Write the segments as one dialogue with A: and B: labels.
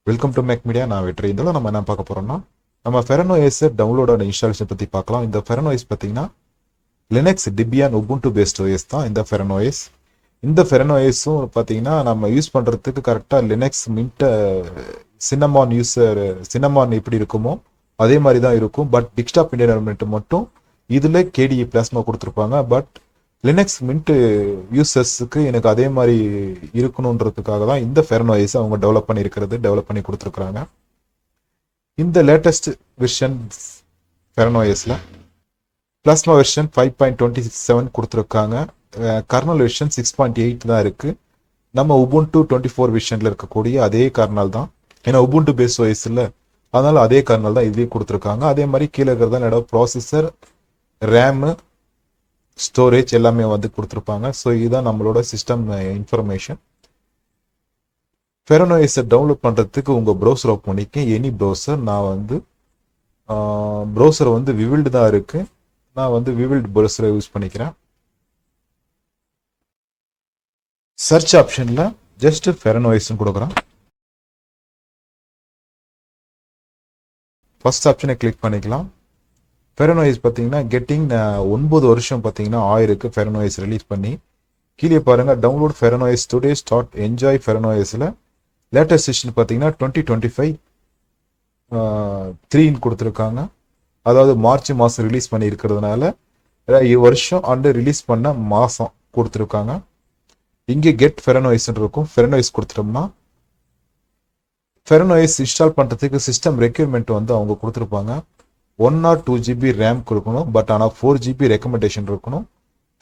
A: Welcome to make media. நான் வெற்றி. இதில் நம்ம என்ன பார்க்க போகிறோம்னா, நம்ம ஃபெரனோஎஸ் டவுன்லோடோட இன்ஸ்டாலேஷன் பற்றி பார்க்கலாம். இந்த ஃபெரனோஎஸ் பார்த்தீங்கன்னா லினக்ஸ் டிபியான் உபுண்டு பேஸ்ட் ஓஎஸ் தான் இந்த ஃபெரனோஎஸ். இந்த ஃபெரனோஎஸும் பார்த்தீங்கன்னா நம்ம யூஸ் பண்ணுறதுக்கு கரெக்டாக லினக்ஸ் மின்ட் சின்னமான் சின்னமான் எப்படி இருக்குமோ அதே மாதிரி தான் இருக்கும். பட் டெஸ்க்டாப் என்வைரன்மெண்ட் மட்டும் இதில் கேடிஇ பிளாஸ்மா கொடுத்துருப்பாங்க. பட் லினக்ஸ் மின்ட் யூசர்ஸுக்கு எனக்கு அதே மாதிரி இருக்கணுன்றதுக்காக தான் இந்த ஃபெரனோஎஸ் அவங்க டெவலப் பண்ணி கொடுத்துருக்குறாங்க. இந்த லேட்டஸ்ட் வெர்ஷன் ஃபெரனோஎஸில் பிளாஸ்மா வெர்ஷன் 5.27 கொடுத்துருக்காங்க. கர்னல் வெர்ஷன் 6.8 தான் இருக்குது. நம்ம உபுண்டு 24 வெர்ஷனில் இருக்கக்கூடிய அதே கர்னல் தான். ஏன்னா உபுண்டு பேஸ் ஓஎஸ் இல்லை, அதனால் அதே கர்னல் தான் இதுலேயும் கொடுத்துருக்காங்க. அதே மாதிரி கீழே இருக்கிறதா என்னோட ப்ராசஸர், ரேமு, ஸ்டோரேஜ் எல்லாமே வந்து கொடுத்துருப்பாங்க. ஸோ இதுதான் நம்மளோட சிஸ்டம் இன்ஃபர்மேஷன். ஃபெரனோஎஸை டவுன்லோட் பண்ணுறதுக்கு உங்கள் ப்ரௌசர் ஓப்பன் பண்ணிக்க. Any browser. நான் வந்து ப்ரௌசர் வந்து விவில்டு தான் இருக்குது. நான் வந்து விவில்டு ப்ரௌசரை யூஸ் பண்ணிக்கிறேன். சர்ச் ஆப்ஷனில் ஜஸ்ட் ஃபெரனோஎஸ்ன்னு கொடுக்குறேன். ஃபர்ஸ்ட் ஆப்ஷனை கிளிக் பண்ணிக்கலாம். ஃபெரனோஎஸ் பார்த்தீங்கன்னா கெட்டிங் 9 வருஷம் பார்த்தீங்கன்னா ஆயிருக்கு ஃபெரனோஎஸ் ரிலீஸ் பண்ணி. கீழே பாருங்கள் download FerenOS today start enjoy ஃபெரனோஎஸில் லேட்டஸ்ட் செஷன் பார்த்தீங்கன்னா 2025 3 கொடுத்துருக்காங்க. அதாவது மார்ச் மாதம் ரிலீஸ் பண்ணி இருக்கிறதுனால வருஷம் அண்டு ரிலீஸ் பண்ண மாதம் கொடுத்துருக்காங்க. இங்கே கெட் ஃபெரனோஎஸ்ன்னு இருக்கும். ஃபெரனோஎஸ் கொடுத்துட்டோம்னா ஃபெரனோஎஸ் இன்ஸ்டால் பண்ணுறதுக்கு சிஸ்டம் ரெக்யூர்மெண்ட் வந்து அவங்க கொடுத்துருப்பாங்க. 1 or 2 GB ரேம் கொடுக்கணும். பட் ஆனால் 4 GB ரெக்கமெண்டேஷன் இருக்கணும்.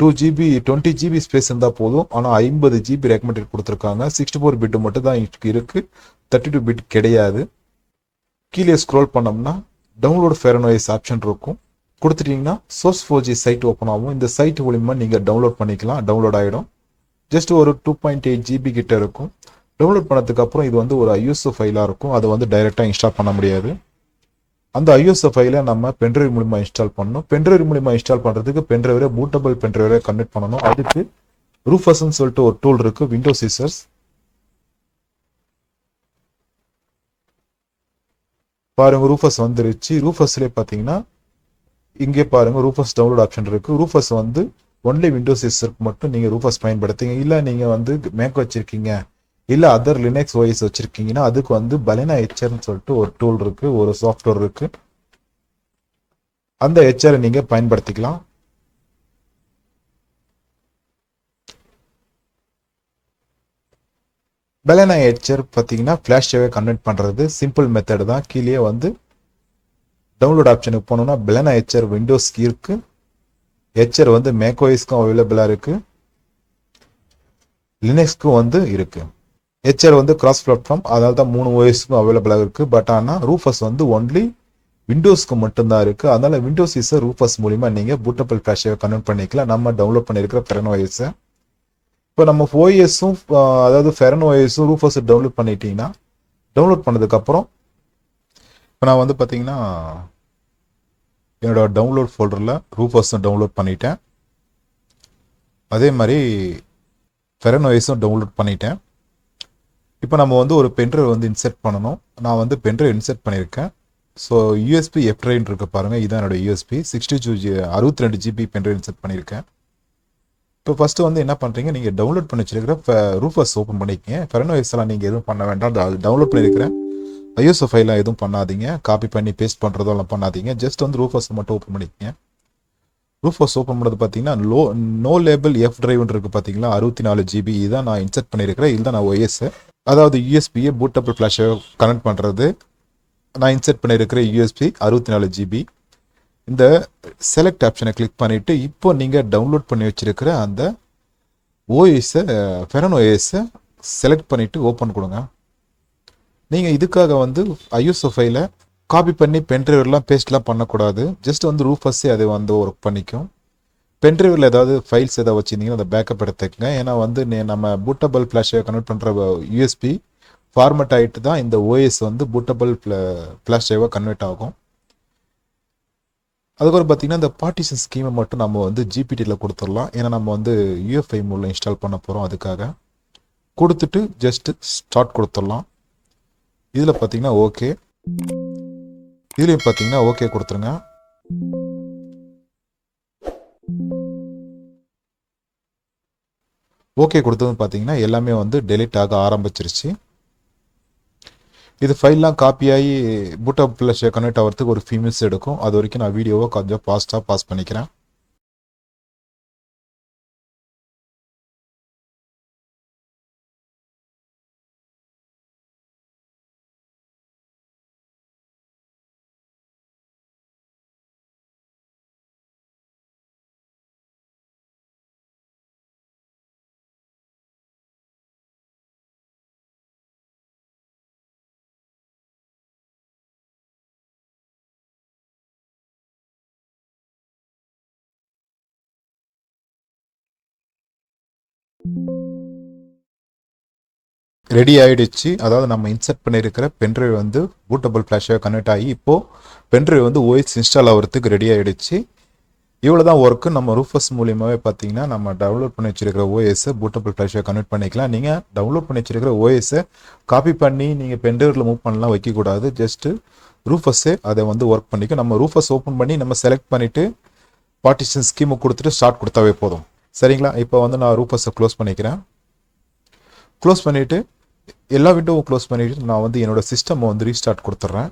A: 20 GB ஸ்பேஸ் இருந்தால் போதும். ஆனால் 50 GB ரெக்கமெண்டேட் கொடுத்துருக்காங்க. 64 பிட் மட்டும் தான் இருக்குது, 32 பிட் கிடையாது. கீழே ஸ்க்ரோல் பண்ணோம்னா டவுன்லோட் ஃபெரனோஎஸ் ஆப்ஷன் இருக்கும். கொடுத்துட்டீங்கன்னா Source4G சைட் ஓப்பன் ஆகும். இந்த சைட் மூலிமா நீங்கள் டவுன்லோட் பண்ணிக்கலாம். டவுன்லோட் ஆகிடும். ஜஸ்ட் ஒரு 2.8 GB கிட்ட இருக்கும். டவுன்லோட் பண்ணதுக்கு அப்புறம் இது வந்து ஒரு ISO ஃபைலாக இருக்கும். அதை வந்து டைரெக்டாக இன்ஸ்டால் பண்ண முடியாது. அந்த ISO ஃபைலை நம்ம பென்ட்ரைவ் மூலிமா இன்ஸ்டால் பண்ணணும். பென்ட்ரைவ் மூலிமா இன்ஸ்டால் பண்ணுறதுக்கு பென்ட்ரைவரை பூட்டபிள் பென்ட்ரைவரை கன்வெர்ட் பண்ணணும். அதுக்கு ரூஃபஸ்ன்னு சொல்லிட்டு ஒரு டூல் இருக்குது, விண்டோஸ் யூசர்ஸ். பாருங்க ரூஃபஸ் வந்துருச்சு. ரூஃபஸ்லேயே பார்த்தீங்கன்னா இங்கே பாருங்க ரூஃபஸ் டவுன்லோட் ஆப்ஷன் இருக்குது. ரூஃபஸ் வந்து ஒன்லி விண்டோஸ் யூசருக்கு மட்டும் நீங்கள் ரூஃபஸ் பயன்படுத்துங்க. இல்லை நீங்கள் வந்து மேக் வச்சுருக்கீங்க, இல்லை அதர் லினக்ஸ் ஓஎஸ் வச்சுருக்கீங்கன்னா அதுக்கு வந்து பலேனா ஹெச்ஆர்னு சொல்லிட்டு ஒரு டூல் இருக்குது, ஒரு சாஃப்ட்வேர் இருக்குது. அந்த ஹெச்ஆரை நீங்கள் பயன்படுத்திக்கலாம். பலேனா ஹெச்ஆர் பார்த்தீங்கன்னா ஃப்ளாஷாகவே கன்வெர்ட் பண்ணுறது சிம்பிள் மெத்தட் தான். கீழே வந்து டவுன்லோட் ஆப்ஷனுக்கு போனோம்னா பலேனா ஹெச்ஆர் விண்டோஸ்க்கு இருக்குது. ஹெச்ஆர் வந்து மேக் ஓஎஸ்க்கும் அவைலபிளாக இருக்குது, லினக்ஸ்க்கும் வந்து இருக்குது. ஹெச்ஆர் வந்து கிராஸ் பிளாட்ஃபார்ம், அதனால தான் 3 ஓஎஸ்க்கும் அவைலபிளாக இருக்குது. பட் ஆனால் ரூஃபஸ் வந்து ஒன்லி விண்டோஸ்க்கு மட்டும்தான் இருக்குது. அதனால் விண்டோஸ் யூஸர் ரூஃபஸ் மூலிமா நீங்கள் பூட்டபிள் ஃப்ளாஷை கன்வெர்ட் பண்ணிக்கலாம். நம்ம டவுன்லோட் பண்ணியிருக்கிற ஃபெரனோஎஸை இப்போ நம்ம ஓஎஸும் அதாவது ஃபெரனோஎஸும் ரூஃபஸ் டவுன்லோட் பண்ணிட்டீங்கன்னா டவுன்லோட் பண்ணதுக்கப்புறம் இப்போ நான் வந்து பார்த்தீங்கன்னா என்னோட டவுன்லோட் ஃபோல்டரில் ரூஃபஸும் டவுன்லோட் பண்ணிட்டேன். அதே மாதிரி ஃபெரனோஎஸும் டவுன்லோட் பண்ணிட்டேன். இப்போ நம்ம வந்து ஒரு பென்ட்ரைவ் வந்து இன்செர்ட் பண்ணணும். நான் வந்து பென்ட்ரைவ் இன்செர்ட் பண்ணியிருக்கேன். ஸோ யூஎஸ்பி F-ட்ரைவ்னு இருக்க பாருங்கள், இதுதான் என்னோட யூஎஸ்பி 62 GB பென்ட்ரைவ் இன்செர்ட் பண்ணியிருக்கேன். இப்போ ஃபஸ்ட்டு வந்து என்ன பண்ணுறீங்க, நீங்கள் டவுன்லோட் பண்ணி வச்சிருக்கிற ரூஃபஸ் ஓப்பன் பண்ணிக்கங்க. ஃபெரனோஎஸ் எல்லாம் நீங்கள் எதுவும் பண்ண வேண்டாம். டவுன்லோட் பண்ணியிருக்கிறேன் ISO ஃபைலாம் எதுவும் பண்ணாதீங்க, காப்பி பண்ணி பேஸ்ட் பண்ணுறதெல்லாம் பண்ணாதீங்க. ஜஸ்ட் வந்து ரூஃபஸ் மட்டும் ஓப்பன் பண்ணிக்கங்க. ரூஃபஸ் ஓப்பன் பண்ணது பார்த்தீங்கன்னா நோ லேபிள் F-ட்ரைவ்னு இருக்குது பார்த்தீங்களா, 64 GB. இதுதான் நான் இன்செர்ட் பண்ணியிருக்கிறேன். இதுதான் நான் OS, அதாவது யூஎஸ்பியை பூட்டபிள் ஃப்ளாஷை கனெக்ட் பண்ணுறது. நான் இன்செர்ட் பண்ணியிருக்கிற யூஎஸ்பி 64 GB. இந்த செலக்ட் ஆப்ஷனை கிளிக் பண்ணிவிட்டு இப்போ நீங்கள் டவுன்லோட் பண்ணி வச்சுருக்கிற அந்த ஓஎஸை ஃபெரனோஎஸை செலக்ட் பண்ணிவிட்டு ஓப்பன் கொடுங்க. நீங்கள் இதுக்காக வந்து ISO ஃபைலை காப்பி பண்ணி பென்ட்ரைவர்லாம் பேஸ்ட்லாம் பண்ணக்கூடாது. ஜஸ்ட் வந்து ரூஃபஸ்ஸே அதை வந்து ஒர்க் பண்ணிக்கும். பென்ட்ரைவில் ஏதாவது ஃபைல்ஸ் ஏதாவது வச்சுருந்தீங்கன்னா அதை பேக்கப் எடுத்துக்கங்க. ஏன்னா வந்து நம்ம பூட்டபிள் ஃப்ளாஷை கன்வெர்ட் பண்ணுற யூஎஸ்பி ஃபார்மேட் ஆகிட்டு தான் இந்த ஓஎஸ் வந்து பூட்டபிள் ஃப்ளாஷ் டிரைவாக கன்வெர்ட் ஆகும். அதுக்கப்புறம் பார்த்தீங்கன்னா இந்த பார்ட்டிஷன் ஸ்கீமை மட்டும் நம்ம வந்து ஜிபிடியில் கொடுத்துடலாம். ஏன்னா நம்ம வந்து UEFI மூலம் இன்ஸ்டால் பண்ண போகிறோம். அதுக்காக கொடுத்துட்டு ஜஸ்ட்டு ஸ்டார்ட் கொடுத்துடலாம். இதில் பார்த்தீங்கன்னா ஓகே, இதுலேயும் பார்த்தீங்கன்னா ஓகே கொடுத்துருங்க. ஓகே கொடுத்தது பார்த்தீங்கன்னா எல்லாமே வந்து டெலிட் ஆக ஆரம்பிச்சிருச்சு. இது ஃபைல்லாம் காப்பி ஆகி பூட்டப் ஃப்ளஷை கனெக்ட் ஆகிறதுக்கு ஒரு ஃபியூ மினிட்ஸ் எடுக்கும். அது வரைக்கும் நான் வீடியோவை கொஞ்சம் ஃபாஸ்ட்டாக பாஸ் பண்ணிக்கிறேன். ரெடி ஆகிடுச்சு. அதாவது நம்ம இன்சர்ட் பண்ணியிருக்கிற பென்ட்ரைவ் வந்து பூட்டபிள் ஃப்ளாஷாக கனெக்ட் ஆகி இப்போது பென்ட்ரைவ் வந்து ஓஎஸ் இன்ஸ்டால் ஆகிறதுக்கு ரெடி ஆகிடுச்சு. இவ்வளோ தான் ஒர்க்கு. நம்ம ரூஃபஸ் மூலியமாகவே பார்த்தீங்கன்னா நம்ம டவுன்லோட் பண்ணி வச்சிருக்கிற ஓஎஸை பூட்டபிள் ஃப்ளாஷாக கனெக்ட் பண்ணிக்கலாம். நீங்கள் டவுன்லோட் பண்ணி வச்சிருக்கிற ஓஎஸை காப்பி பண்ணி நீங்கள் பென்ட்ரைவில் மூவ் பண்ணலாம் வைக்கக்கூடாது. ஜஸ்ட்டு ரூஃபஸே அதை வந்து ஒர்க் பண்ணிக்கும். நம்ம ரூஃபஸ் ஓப்பன் பண்ணி நம்ம செலக்ட் பண்ணிவிட்டு பார்ட்டிஷன் ஸ்கீமை கொடுத்துட்டு ஸ்டார்ட் கொடுத்தாவே போதும். சரிங்களா? இப்போ வந்து நான் ரூஃபஸை க்ளோஸ் பண்ணிக்கிறேன். க்ளோஸ் பண்ணிவிட்டு எல்லா விண்டோவும் க்ளோஸ் பண்ணிவிட்டு நான் வந்து என்னோடய சிஸ்டம் வந்து ரீஸ்டார்ட் கொடுத்துட்றேன்.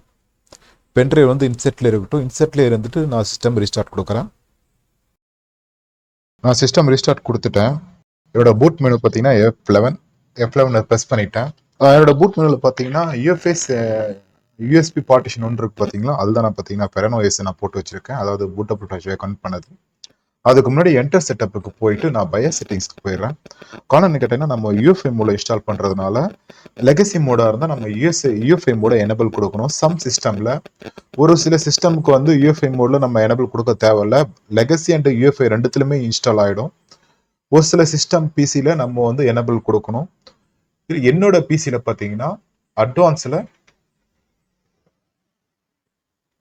A: பென்ட்ரைவ் வந்து இன்செட்டில் இருக்கட்டும். இன்செட்டில் இருந்துட்டு நான் சிஸ்டம் ரீஸ்டார்ட் கொடுக்குறேன். நான் சிஸ்டம் ரீஸ்டார்ட் கொடுத்துட்டேன். என்னோட பூட் மெனு பார்த்தீங்கன்னா F11 ப்ரெஸ் பண்ணிட்டேன். என்னோட பூட் மெனுவில் பார்த்தீங்கன்னா யூஎஸ்பி பார்ட்டிஷன் ஒன்று இருக்குது பார்த்தீங்களா, அதுதான் நான் பார்த்தீங்கன்னா பெரனோஎஸ் நான் போட்டு வச்சுருக்கேன். அதாவது பூட்டபிள் ஃப்ளாஷை கனெக்ட் பண்ணது. அதுக்கு முன்னாடி என்டர் செட்டப்புக்கு போயிட்டு நான் பயாஸ் செட்டிங்ஸ்க்கு போயிடுறேன். காரணம் கேட்டீங்கன்னா நம்ம யூஎஃப்ஐ மோட இன்ஸ்டால் பண்ணுறதுனால லெகசி மோடாக இருந்தால் நம்ம யூஎஃப்ஐ மோட எனபிள் கொடுக்கணும். சம் சிஸ்டமில் ஒரு சில சிஸ்டமுக்கு வந்து யூஎஃப்ஐ மோடில் நம்ம எனபிள் கொடுக்க தேவையில்ல. லெகசி அண்ட் யூஎஃப்ஐ ரெண்டுத்துலையுமே இன்ஸ்டால் ஆகிடும். ஒரு சில சிஸ்டம் பிசியில் நம்ம வந்து எனபிள் கொடுக்கணும். என்னோட பிசியில் பார்த்தீங்கன்னா அட்வான்ஸில்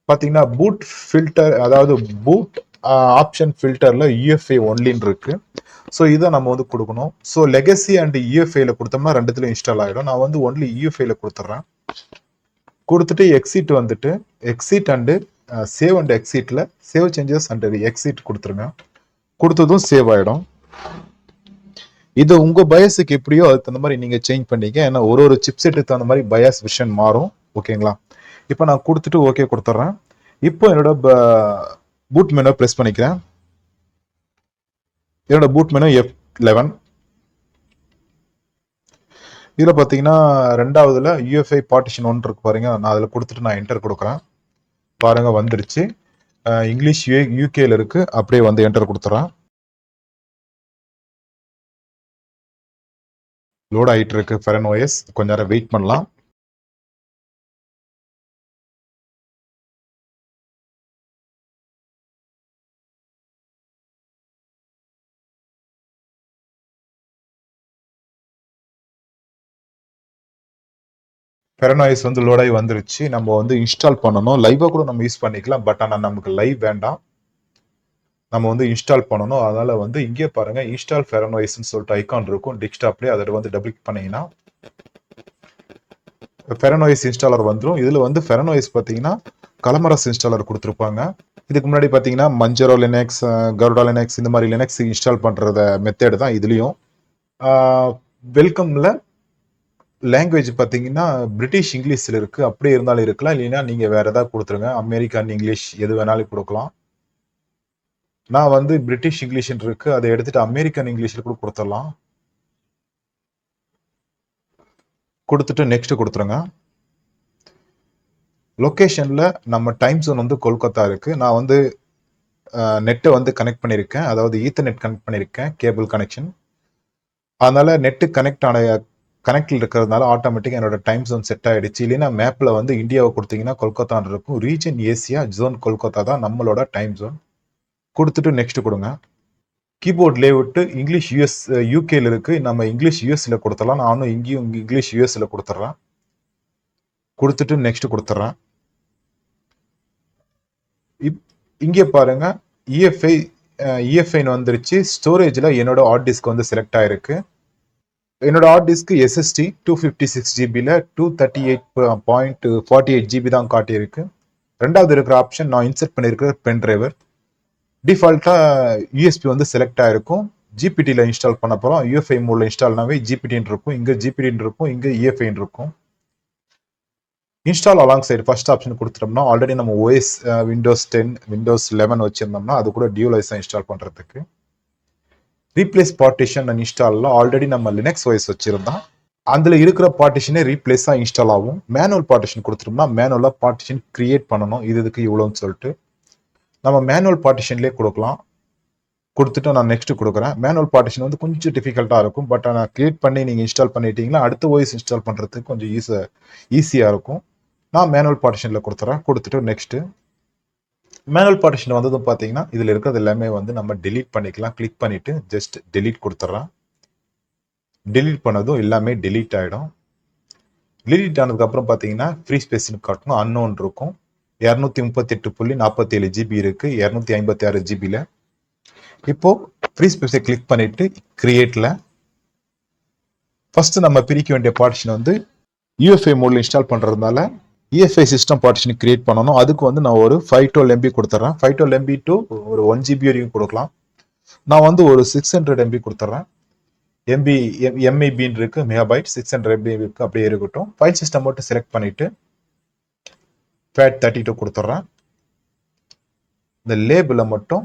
A: பார்த்தீங்கன்னா பூட் ஃபில்டர், அதாவது பூட் ஆப்ஷன் ஃபில்டரில் யூஎஃப்ஐ ஒன்லின்னு இருக்கு. ஸோ இதை நம்ம வந்து கொடுக்கணும். ஸோ லெகசி அண்ட் யூஎஃப்ஐல கொடுத்தோம்னா ரெண்டுத்துலையும் இன்ஸ்டால் ஆகிடும். நான் வந்து ஒன்லி யூஎஃப்ஐல கொடுத்துட்றேன். கொடுத்துட்டு எக்ஸிட் வந்துட்டு எக்ஸிட் அண்டு சேவ் அண்ட் எக்ஸிட்டில் சேவ் சேஞ்சஸ் அண்ட் எக்ஸிட் கொடுத்துருங்க. கொடுத்ததும் சேவ் ஆகிடும். இது உங்கள் பயாஸுக்கு எப்படியோ அதுக்கு தகுந்த மாதிரி நீங்கள் சேஞ்ச் பண்ணிக்க. ஏன்னா ஒரு சிப்செட்டுக்கு தகுந்த மாதிரி பயாஸ் விஷன் மாறும். ஓகேங்களா? இப்போ நான் கொடுத்துட்டு ஓகே கொடுத்துட்றேன். இப்போ என்னோட பூட் மெனு ப்ரெஸ் பண்ணிக்கிறேன். என்னோட பூட் மெனு F11. இதில் பார்த்தீங்கன்னா ரெண்டாவதுல யூஎஃப்ஐ பார்ட்டிஷன் ஒன்று இருக்கு பாருங்க. நான் அதில் கொடுத்துட்டு நான் என்டர் கொடுக்குறேன். பாருங்க வந்துருச்சு. இங்கிலீஷ் யூகேல இருக்கு. அப்படியே வந்து என்டர் கொடுத்துறேன். லோட் ஆகிட்டு இருக்கு பெரனோஎஸ். கொஞ்ச நேரம் வெயிட் பண்ணலாம். பெரனோஎஸ் வந்து லோடாகி வந்துருச்சு. நம்ம வந்து இன்ஸ்டால் பண்ணணும். லைவாக கூட நம்ம யூஸ் பண்ணிக்கலாம். பட் ஆனால் நமக்கு லைவ் வேண்டாம். நம்ம வந்து இன்ஸ்டால் பண்ணணும். அதனால வந்து இங்கே பாருங்க இன்ஸ்டால் பெரனோஎஸ்ன்னு சொல்லிட்டு ஐக்கான் இருக்கும் டெஸ்க்டாப்லேயே. அதை வந்து டபுள் கிளிக் பண்ணீங்கன்னா பெரனோஎஸ் இன்ஸ்டாலர் வந்துடும். இதில் வந்து பெரனோஎஸ் பார்த்தீங்கன்னா கலமரஸ் இன்ஸ்டாலர் கொடுத்துருப்பாங்க. இதுக்கு முன்னாடி பார்த்தீங்கன்னா மஞ்சரோ லினக்ஸ், கருடா லினக்ஸ், இந்த மாதிரி லினக்ஸ் இன்ஸ்டால் பண்ணுறத மெத்தேடு தான் இதுலேயும். வெல்கமில் லாங்குவேஜ் பார்த்தீங்கன்னா பிரிட்டிஷ் இங்கிலீஷில் இருக்குது. அப்படியே இருந்தாலும் இருக்கலாம். இல்லைன்னா நீங்கள் வேறு ஏதாவது கொடுத்துருங்க. அமெரிக்கன் இங்கிலீஷ் எது வேணாலும் கொடுக்கலாம். நான் வந்து பிரிட்டிஷ் இங்கிலீஷ்னு இருக்கு. அதை எடுத்துட்டு அமெரிக்கன் இங்கிலீஷில் கூட கொடுத்துடலாம். கொடுத்துட்டு நெக்ஸ்ட் கொடுத்துருங்க. லொக்கேஷனில் நம்ம டைம் ஜோன் வந்து கொல்கத்தா இருக்குது. நான் வந்து நெட்டை வந்து கனெக்ட் பண்ணியிருக்கேன். அதாவது ஈத்தர்நெட் கனெக்ட் பண்ணியிருக்கேன், கேபிள் கனெக்ஷன். அதனால் நெட்டு கனெக்டில் இருக்கிறதுனால ஆட்டோமேட்டிக்காக என்னோட டைம் ஜோன் செட் ஆகிடுச்சு. இல்லைன்னா மேப்பில் வந்து இந்தியாவை கொடுத்தீங்கன்னா கொல்கத்தான்னு இருக்கும். ரீஜன் ஏசியா, ஜோன் கொல்கத்தா தான் நம்மளோட டைம் ஜோன். கொடுத்துட்டு நெக்ஸ்ட் கொடுங்க. கீபோர்ட் லேஅவுட் இங்கிலீஷ் யூகேல இருக்குது. நம்ம இங்கிலீஷ் யூஎஸ்ல கொடுத்துடலாம். நானும் இங்கேயும் இங்கிலீஷ் யூஎஸ்ல கொடுத்துட்றேன். கொடுத்துட்டு நெக்ஸ்ட் கொடுத்துட்றேன். இங்கே பாருங்க இஎஃப்ஐன்னு வந்துருச்சு. ஸ்டோரேஜில் என்னோட ஹார்ட் டிஸ்க் வந்து செலக்ட் ஆயிருக்கு. என்னோட ஹார்ட் டிஸ்க் எஸ்எஸ்டி 256 ஜிபியில் 238.48 ஜிபி தான் காட்டியிருக்கு. ரெண்டாவது இருக்கிற ஆப்ஷன் நான் இன்சர்ட் பண்ணியிருக்கிற பென் டிரைவர். டிஃபால்ட்டாக யூஎஸ்பி வந்து செலக்ட் ஆகிருக்கும். ஜிபிடியில் இன்ஸ்டால் பண்ண போகிறோம். யூஎஃப்ஐ மோடில் இன்ஸ்டால்னாவே ஜிபிடின்னு இருக்கும், இங்கே ஜிபிடின்னு இருக்கும், இங்கே இஎஃப்ஐன்னு இருக்கும். Install along side first option கொடுத்துட்டோம்னா ஆல்ரெடி நம்ம ஓஎஸ் விண்டோஸ் 10 விண்டோஸ் 11 வச்சுருந்தோம்னா அது கூட டியூலைஸாக இன்ஸ்டால் பண்ணுறதுக்கு. ரீப்ளேஸ் பார்ட்டிஷன் அண்ட் இன்ஸ்டாலில் ஆல்ரெடி நம்ம லினக்ஸ் ஓஎஸ் வச்சுருந்தோம், அதில் இருக்கிற பார்ட்டிஷனே ரீப்ளேஸாக இன்ஸ்டால் ஆகும். மேனுவல் பார்ட்டிஷன் கொடுத்துட்டோம்னா மேனுவலாக பார்ட்டிஷன் கிரியேட் பண்ணணும், இதுக்கு இவ்வளோன்னு சொல்லிட்டு நம்ம மேனுவல் பார்ட்டிஷன்லேயே கொடுக்கலாம். கொடுத்துட்டு நான் நெக்ஸ்ட் கொடுக்குறேன். மேனுவல் பார்ட்டிஷன் வந்து கொஞ்சம் டிஃபிகல்ட்டாக இருக்கும், பட் நான் கிரியேட் பண்ணி நீங்கள் இன்ஸ்டால் பண்ணிட்டீங்கன்னா அடுத்த ஓஎஸ் இன்ஸ்டால் பண்ணுறதுக்கு கொஞ்சம் ஈஸியாக இருக்கும். நான் மேனுவல் பார்ட்டிஷனில் கொடுத்துறேன். கொடுத்துட்டு நெக்ஸ்ட்டு மேனுவல் பார்ட்டிஷன் வந்ததும் பார்த்தீங்கன்னா இதில் இருக்கிறது எல்லாமே வந்து நம்ம டெலீட் பண்ணிக்கலாம். கிளிக் பண்ணிவிட்டு ஜஸ்ட் டெலீட் கொடுத்துட்றேன். டெலீட் பண்ணதும் எல்லாமே டெலீட் ஆகிடும். டெலீட் ஆனதுக்கப்புறம் பார்த்தீங்கன்னா ஃப்ரீ ஸ்பேஸ்னு காட்டணும், அன்னோன் இருக்கும். 238.47 ஜிபி இருக்குது 256 ஜிபியில். இப்போது ஃப்ரீ ஸ்பேஸை கிளிக் பண்ணிவிட்டு கிரியேட்டில் ஃபஸ்ட்டு நம்ம பிரிக்க வேண்டிய பார்ட்டிஷன் வந்து யூஎஃப்ஐ மோடில் இன்ஸ்டால் பண்ணுறதுனால இஎஃப்ஐ சிஸ்டம் பார்ட்டிஷன் கிரியேட் பண்ணணும். அதுக்கு வந்து நான் ஒரு 512 MB கொடுத்துட்றேன். 512 MB டு ஒரு 1 GB வரைக்கும் கொடுக்கலாம். நான் வந்து ஒரு 600 MB கொடுத்துட்றேன். எம்ஐபின்னு இருக்கு, மெகாபைட் 600 MB இருக்கு, அப்படியே இருக்கட்டும். ஃபைல் சிஸ்டம் மட்டும் செலக்ட் பண்ணிட்டு FAT32 கொடுத்துட்றேன். இந்த லேபிளை மட்டும்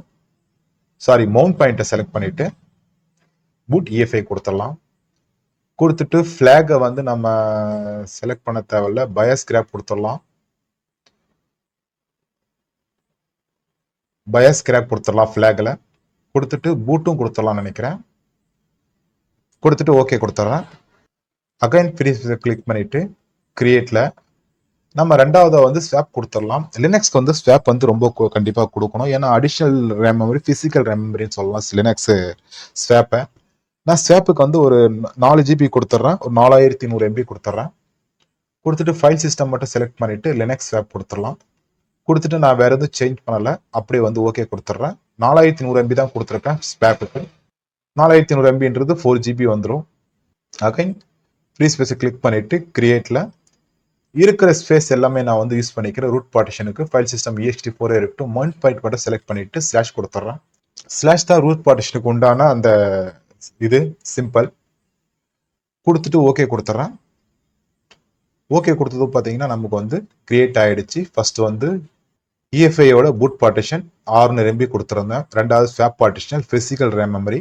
A: மவுண்ட் பாயிண்ட்டை செலக்ட் பண்ணிட்டு பூட் EFI கொடுத்துடலாம். கொடுத்துட்டு ஃபிளாகை வந்து நம்ம செலக்ட் பண்ண தேவையில்ல, பயாஸ் கிராப் கொடுத்துடலாம். பயாஸ் கிராப் கொடுத்துடலாம் ஃபிளாகில். கொடுத்துட்டு பூட்டும் கொடுத்துடலாம்னு நினைக்கிறேன். கொடுத்துட்டு ஓகே கொடுத்துட்றேன். அகைன் ஃப்ரீ கிளிக் பண்ணிட்டு கிரியேட்டில் நம்ம ரெண்டாவது வந்து ஸ்வாப் கொடுத்துடலாம். லினக்ஸ்க்கு வந்து ஸ்வாப் வந்து ரொம்ப கண்டிப்பாக கொடுக்கணும், ஏன்னா additional RAM memory physical RAM மெமரின்னு சொல்லலாம் லினக்ஸ் ஸ்வாப்பை. நான் ஸ்வாப்புக்கு வந்து ஒரு 4 GB கொடுத்துட்றேன், ஒரு 4100 MB கொடுத்துட்றேன். கொடுத்துட்டு ஃபைல் சிஸ்டம் மட்டும் செலக்ட் பண்ணிவிட்டு லினக்ஸ் ஸ்வாப் கொடுத்துடலாம். கொடுத்துட்டு நான் வேறு எதுவும் சேஞ்ச் பண்ணலை, அப்படியே வந்து ஓகே கொடுத்துட்றேன். 4100 MB தான் கொடுத்துருக்கேன் ஸ்வாப்புக்கு. 4100 MBன்றது 4 GB வந்துடும். அகைன் ஃப்ரீ ஸ்பேஸை கிளிக் பண்ணிவிட்டு கிரியேட்டில் இருக்கிற ஸ்பேஸ் எல்லாமே நான் வந்து யூஸ் பண்ணிக்கிறேன். ரூட் பார்ட்டிஷனுக்கு ஃபைல் சிஸ்டம் ext4 இருக்கட்டும், மவுண்ட் பாயிண்ட் மட்டும் செலக்ட் பண்ணிவிட்டு ஸ்லாஷ் கொடுத்துட்றேன். ஸ்லாஷ் தான் ரூட் பார்ட்டிஷனுக்கு உண்டான அந்த இது சிம்பிள். கொடுத்துட்டு ஓகே கொடுத்துட்றேன். ஓகே கொடுத்ததும் பார்த்தீங்கன்னா நமக்கு வந்து கிரியேட் ஆகிடுச்சு. ஃபர்ஸ்ட் வந்து இஎஃப்ஐயோட பூட் பார்ட்டிஷன் 600 MB கொடுத்துருந்தேன். ரெண்டாவது swap partition physical RAM memory.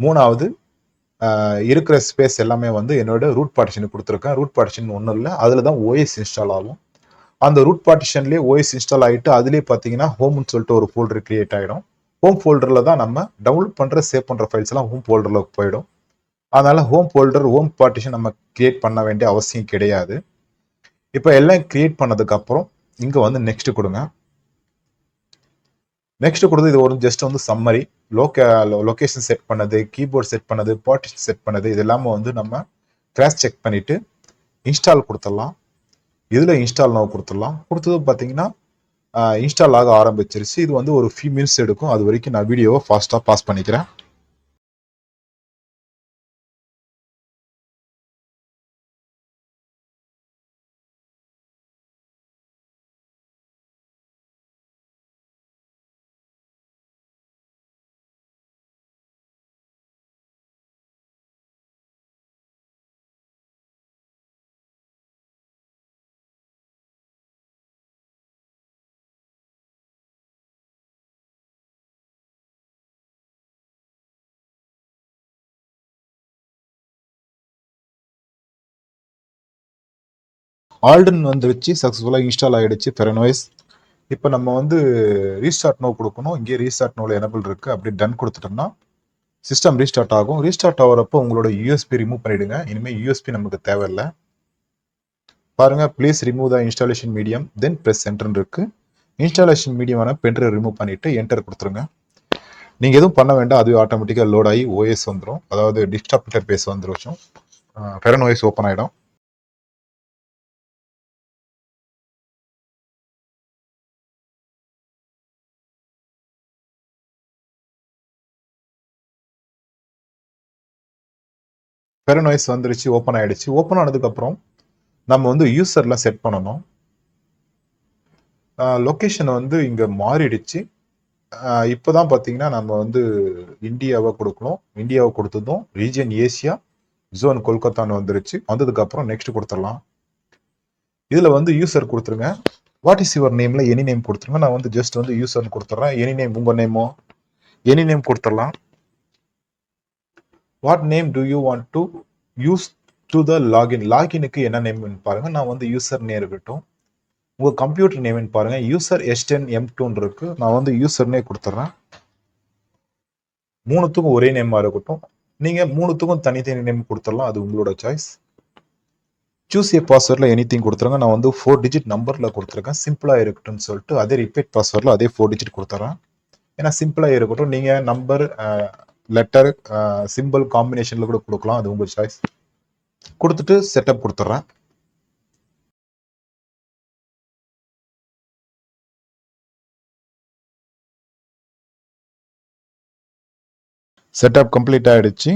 A: மூணாவது இருக்கிற ஸ்பேஸ் எல்லாமே வந்து என்னோட ரூட் பார்ட்டிஷனுக்கு கொடுத்துருக்கேன். ரூட் பார்ட்டிஷன் ஒன்றும் இல்லை, அதில் தான் ஓஎஸ் இன்ஸ்டால் ஆகும். அந்த ரூட் பார்ட்டிஷன்லேயே ஓஎஸ் இன்ஸ்டால் ஆகிட்டு அதுலேயே பார்த்தீங்கன்னா ஹோம்னு சொல்லிட்டு ஒரு ஃபோல்டர் கிரியேட் ஆகிடும். ஹோம் ஃபோல்டரில் தான் நம்ம டவுன்லோட் பண்ணுற சேவ் பண்ணுற ஃபைல்ஸ் எல்லாம் ஹோம் ஃபோல்டரில் போயிடும். அதனால் ஹோம் ஃபோல்டர் ஹோம் பார்ட்டிஷன் நம்ம கிரியேட் பண்ண வேண்டிய அவசியம் கிடையாது. இப்போ எல்லாம் கிரியேட் பண்ணதுக்கப்புறம் இங்கே வந்து நெக்ஸ்ட் கொடுங்க. நெக்ஸ்ட் கொடுத்து இது ஒரு ஜஸ்ட் வந்து சம்மரி. லொக்கேஷன் செட் பண்ணது, கீபோர்ட் செட் பண்ணது, பார்ட்டிஷன் செட் பண்ணது, இது எல்லாமே வந்து நம்ம கிராஸ் செக் பண்ணிவிட்டு இன்ஸ்டால் கொடுத்துடலாம். இதில் இன்ஸ்டால் நோ கொடுத்துடலாம். கொடுத்தது பார்த்தீங்கன்னா இன்ஸ்டால் ஆக ஆரம்பிச்சிருச்சு. இது வந்து ஒரு ஃபியூ மினிட்ஸ் எடுக்கும். அது வரைக்கும் நான் வீடியோவை ஃபாஸ்ட்டாக பாஸ் பண்ணிக்கிறேன். ஆல்டன் வந்துருச்சு, சக்ஸஸ்ஃபுல்லாக இன்ஸ்டால் ஆகிடுச்சு ஃபெரனாய்ஸ். இப்போ நம்ம வந்து ரீஸ்டார்ட் நோ கொடுக்கணும். இங்கே ரீஸ்டார்ட் நோவில் எனபிள் இருக்குது. அப்படி டன் கொடுத்துட்டோம்னா சிஸ்டம் ரீஸ்டார்ட் ஆகும். ரீஸ்டார்ட் ஆகிறப்போ உங்களோட யூஎஸ்பி ரிமூவ் பண்ணிவிடுங்க. இனிமேல் யூஎஸ்பி நமக்கு தேவையில்லை. பாருங்கள், please remove the installation medium then press என்டர்னு இருக்குது. இன்ஸ்டாலேஷன் மீடியமான பென்ட்ரைவ் ரிமூவ் பண்ணிவிட்டு என்டர் கொடுத்துருங்க. நீங்கள் எதுவும் பண்ண வேண்டாம், அதுவே ஆட்டோமேட்டிக்காக லோட் ஆகி ஓஎஸ் வந்துடும், அதாவது டெஸ்க்டாப் இன்டர்ஃபேஸ் வந்துடும். ஃபெரனாய்ஸ் ஓப்பன் ஆகிடும். ஃபெரனோய்ஸ் வந்துருச்சு, ஓப்பன் ஆயிடுச்சு. ஓப்பன் ஆனதுக்கப்புறம் நம்ம வந்து யூசர்லாம் செட் பண்ணணும். லொக்கேஷன் வந்து இங்கே மாறிடுச்சு. இப்போ தான் பார்த்தீங்கன்னா நம்ம வந்து இந்தியாவை கொடுக்கணும். இந்தியாவை கொடுத்ததும் ரீஜன் ஏசியா ஜோன் கொல்கத்தான்னு வந்துருச்சு. வந்ததுக்கப்புறம் நெக்ஸ்ட் கொடுத்துடலாம். இதில் வந்து யூசர் கொடுத்துருங்க. வாட் இஸ் யுவர் நேமில் எனி நேம் கொடுத்துருங்க. நான் வந்து ஜஸ்ட் வந்து யூசர்னு கொடுத்துட்றேன். எனி நேம் உங்கள் நேமோ எனி நேம் கொடுத்துடலாம். What name do you want to use to the login. லாகினுக்கு என்ன நேம்னு பாருங்க. நான் வந்து யூசர் நேம் இருக்கட்டும். உங்கள் கம்ப்யூட்டர் நேம்னு பாருங்க. யூசர் S10 M2 இருக்கு. நான் வந்து யூசர்னே கொடுத்துட்றேன். மூணுத்துக்கும் ஒரே நேமாக இருக்கட்டும். நீங்கள் மூணுத்துக்கும் தனித்தனி நேம் கொடுத்துடலாம். அது உங்களோட சாய்ஸ். சூஸ் ஏ பாஸ்வேர்டில் எனிதிங் கொடுத்துருங்க. நான் வந்து 4 டிஜிட் நம்பரில் கொடுத்துருக்கேன். சிம்பிளாக இருக்கட்டும்னு சொல்லிட்டு அதே ரிப்பீட் பாஸ்வேர்டில் அதே 4 டிஜிட் கொடுத்துட்றேன். ஏன்னா சிம்பிளாக இருக்கட்டும். நீங்கள் நம்பர், லெட்டர், சிம்பிள் காம்பினேஷனில் கூட கொடுக்கலாம். அது உங்கள் சாய்ஸ். கொடுத்துட்டு செட்டப் கொடுத்துட்றேன். செட்டப் கம்ப்ளீட் ஆகிடுச்சு.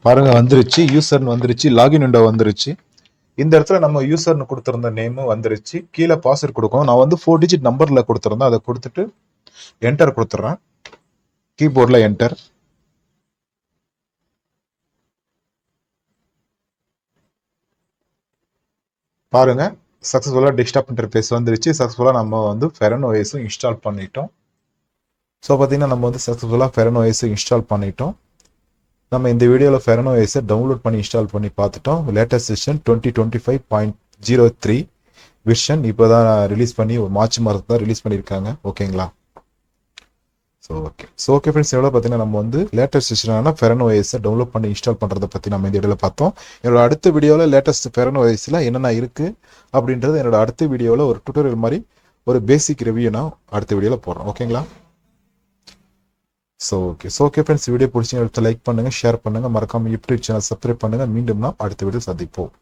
A: பாருங்க வந்துருச்சு. யூசர்னு வந்துருச்சு. லாகின் விண்டோ வந்துருச்சு. இந்த இடத்துல நம்ம யூசர்னு கொடுத்துருந்த நேமு வந்துருச்சு. கீழே பாஸ்வேர்ட் கொடுக்கணும். நான் வந்து 4 டிஜிட் நம்பரில் கொடுத்துருந்தேன். அதை கொடுத்துட்டு என்டர் கொடுத்துட்றேன். கீபோர்டில் என்டர். பாருங்க சக்ஸஸ்ஃபுல்லாக டெஸ்க்டாப் இன்டர்ஃபேஸ் வந்துருச்சு. சக்ஸஸ்ஃபுல்லாக நம்ம வந்து ஃபெரனோய்ஸும் இன்ஸ்டால் பண்ணிட்டோம். ஸோ பார்த்தீங்கன்னா நம்ம வந்து சக்ஸஸ்ஃபுல்லாக ஃபெரனோய்ஸும் இன்ஸ்டால் பண்ணிட்டோம். நம்ம இந்த வீடியோவில் ஃபெரனோய்ஸை டவுன்லோட் பண்ணி இன்ஸ்டால் பண்ணி பார்த்துட்டோம். லேட்டஸ்ட் வெர்ஷன் 2025.03 வெர்ஷன் இப்போ தான் ரிலீஸ் பண்ணி மார்ச் மாதம் தான் ரிலீஸ் பண்ணியிருக்காங்க. ஓகேங்களா? ஸோ ஓகே ஃப்ரெண்ட்ஸ், எவ்வளோ பார்த்தீங்கன்னா நம்ம வந்து லேட்டஸ்ட் வெர்ஷனான ஃபெரனோய்ஸை டவுன்லோட் பண்ணி இன்ஸ்டால் பண்ணுறதை பற்றி நம்ம இந்த வீடியோவில் பார்த்தோம். என்னோட அடுத்த வீடியோவில் லேட்டஸ்ட் ஃபெரனோய்ஸில் என்னென்ன இருக்குது அப்படின்றது என்னோட அடுத்த வீடியோவில் ஒரு டுட்டோரியல் மாதிரி ஒரு பேசிக் ரிவ்யூ நான் அடுத்த வீடியோவில் போடுறேன். ஓகேங்களா? ஸோ ஓகே ஃப்ரெண்ட்ஸ், வீடியோ பிடிச்சி எடுத்து லைக் பண்ணுங்கள், ஷேர் பண்ணுங்கள், மறக்காமல் யூடியூப் சேனல் சப்ஸ்கிரைப் பண்ணுங்கள். மீண்டும் நான் அடுத்த வீடியோ சந்திப்போம்.